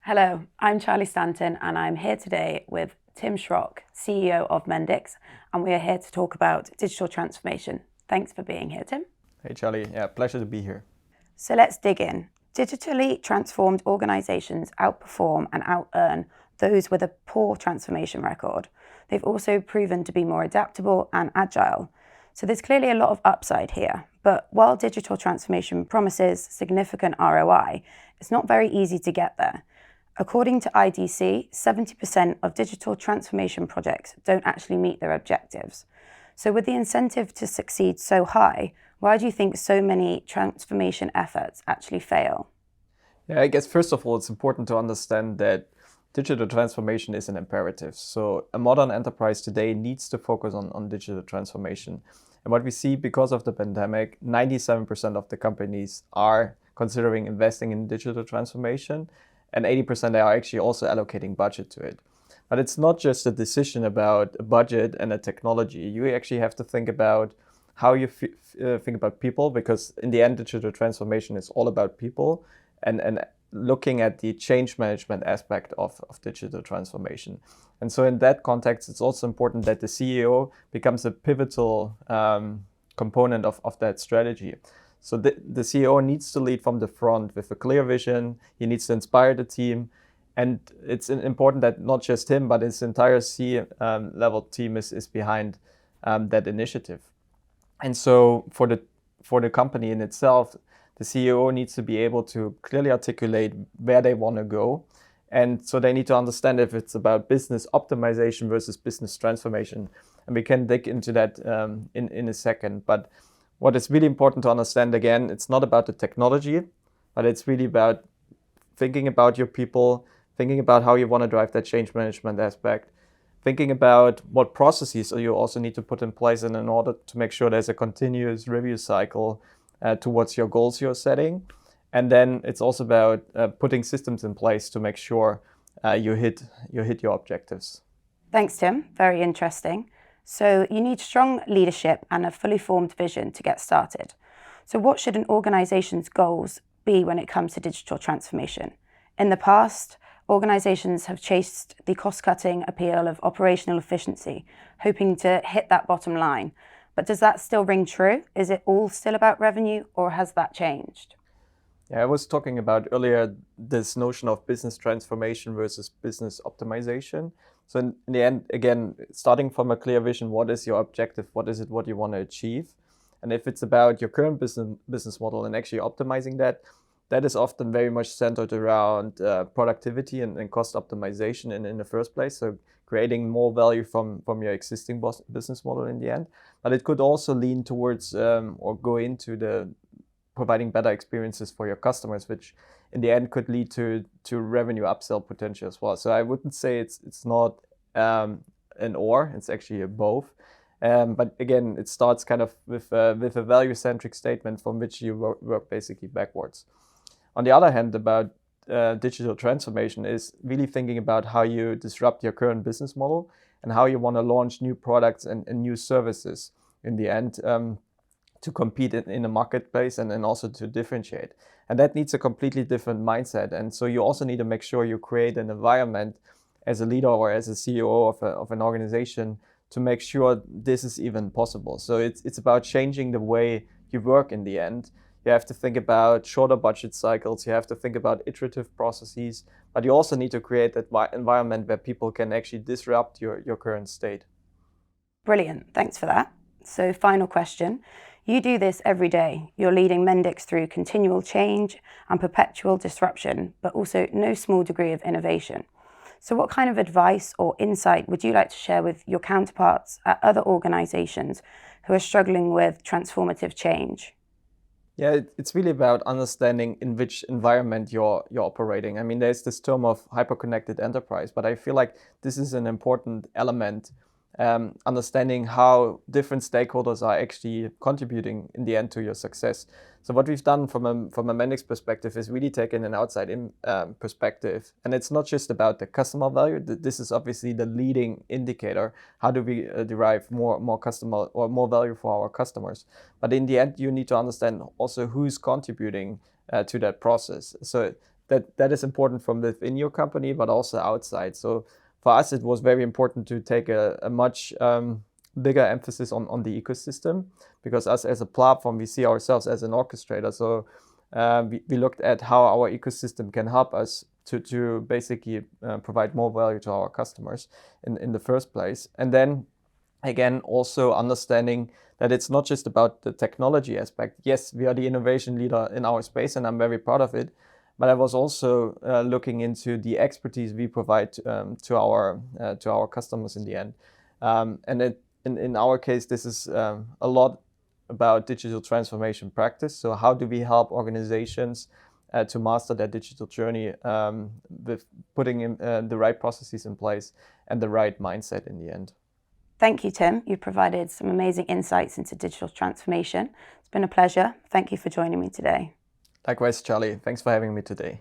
Hello, I'm Charly Stanton and I'm here today with Tim Srock, CEO of Mendix, and we are here to talk about digital transformation. Thanks for being here, Tim. Hey Charlie, yeah, pleasure to be here. So let's dig in. Digitally transformed organizations outperform and out-earn those with a poor transformation record. They've also proven to be more adaptable and agile. So there's clearly a lot of upside here. But while digital transformation promises significant ROI, it's not very easy to get there. According to IDC, 70% of digital transformation projects don't actually meet their objectives. So with the incentive to succeed so high, why do you think so many transformation efforts actually fail? Yeah, I guess first of all, it's important to understand that digital transformation is an imperative. So a modern enterprise today needs to focus on digital transformation. And what we see because of the pandemic, 97% of the companies are considering investing in digital transformation, and 80% are actually also allocating budget to it. But it's not just a decision about a budget and a technology. You actually have to think about how you think about people, because in the end, digital transformation is all about people and looking at the change management aspect of digital transformation. And so in that context, it's also important that the CEO becomes a pivotal component of that strategy. So the CEO needs to lead from the front with a clear vision. He needs to inspire the team. And it's important that not just him, but his entire C-level team is behind that initiative. And so for the company in itself, the CEO needs to be able to clearly articulate where they want to go. And so they need to understand if it's about business optimization versus business transformation. And we can dig into that in a second. But what is really important to understand, again, it's not about the technology, but it's really about thinking about your people, thinking about how you want to drive that change management aspect, thinking about what processes you also need to put in place in order to make sure there's a continuous review cycle towards your goals you're setting. And then it's also about putting systems in place to make sure you hit your objectives. Thanks, Tim. Very interesting. So you need strong leadership and a fully formed vision to get started. So what should an organization's goals be when it comes to digital transformation? In the past, organizations have chased the cost-cutting appeal of operational efficiency, hoping to hit that bottom line. But does that still ring true? Is it all still about revenue, or has that changed? Yeah, I was talking about earlier this notion of business transformation versus business optimization. So in the end, again, starting from a clear vision, what is your objective? What is it what you want to achieve? And if it's about your current business model and actually optimizing that, that is often very much centered around productivity and cost optimization in the first place. So creating more value from your existing business model in the end. But it could also lean towards or go into the providing better experiences for your customers, which in the end could lead to revenue upsell potential as well. So I wouldn't say it's not an or, it's actually a both. But again, it starts kind of with a value-centric statement from which you work basically backwards. On the other hand, about digital transformation is really thinking about how you disrupt your current business model and how you want to launch new products and new services in the end to compete in the marketplace and also to differentiate. And that needs a completely different mindset. And so you also need to make sure you create an environment as a leader or as a CEO of an organization to make sure this is even possible. So it's about changing the way you work in the end. You have to think about shorter budget cycles. You have to think about iterative processes, but you also need to create that environment where people can actually disrupt your current state. Brilliant. Thanks for that. So final question. You do this every day. You're leading Mendix through continual change and perpetual disruption, but also no small degree of innovation. So what kind of advice or insight would you like to share with your counterparts at other organizations who are struggling with transformative change? Yeah, it's really about understanding in which environment you're operating. I mean, there's this term of hyper-connected enterprise, but I feel like this is an important element, understanding how different stakeholders are actually contributing in the end to your success. So what we've done from a Mendix perspective is really taken an outside-in perspective. And it's not just about the customer value. This is obviously the leading indicator. How do we derive more customer or more value for our customers? But in the end, you need to understand also who's contributing to that process. So that is important from within your company, but also outside. So for us, it was very important to take a much bigger emphasis on the ecosystem, because us as a platform, we see ourselves as an orchestrator. So we looked at how our ecosystem can help us to basically provide more value to our customers in the first place. And then again, also understanding that it's not just about the technology aspect. Yes, we are the innovation leader in our space, and I'm very proud of it. But I was also looking into the expertise we provide to our customers in the end. And in our case, this is a lot about digital transformation practice. So how do we help organizations to master their digital journey with putting in, the right processes in place and the right mindset in the end? Thank you, Tim. You provided some amazing insights into digital transformation. It's been a pleasure. Thank you for joining me today. Likewise, Charlie. Thanks for having me today.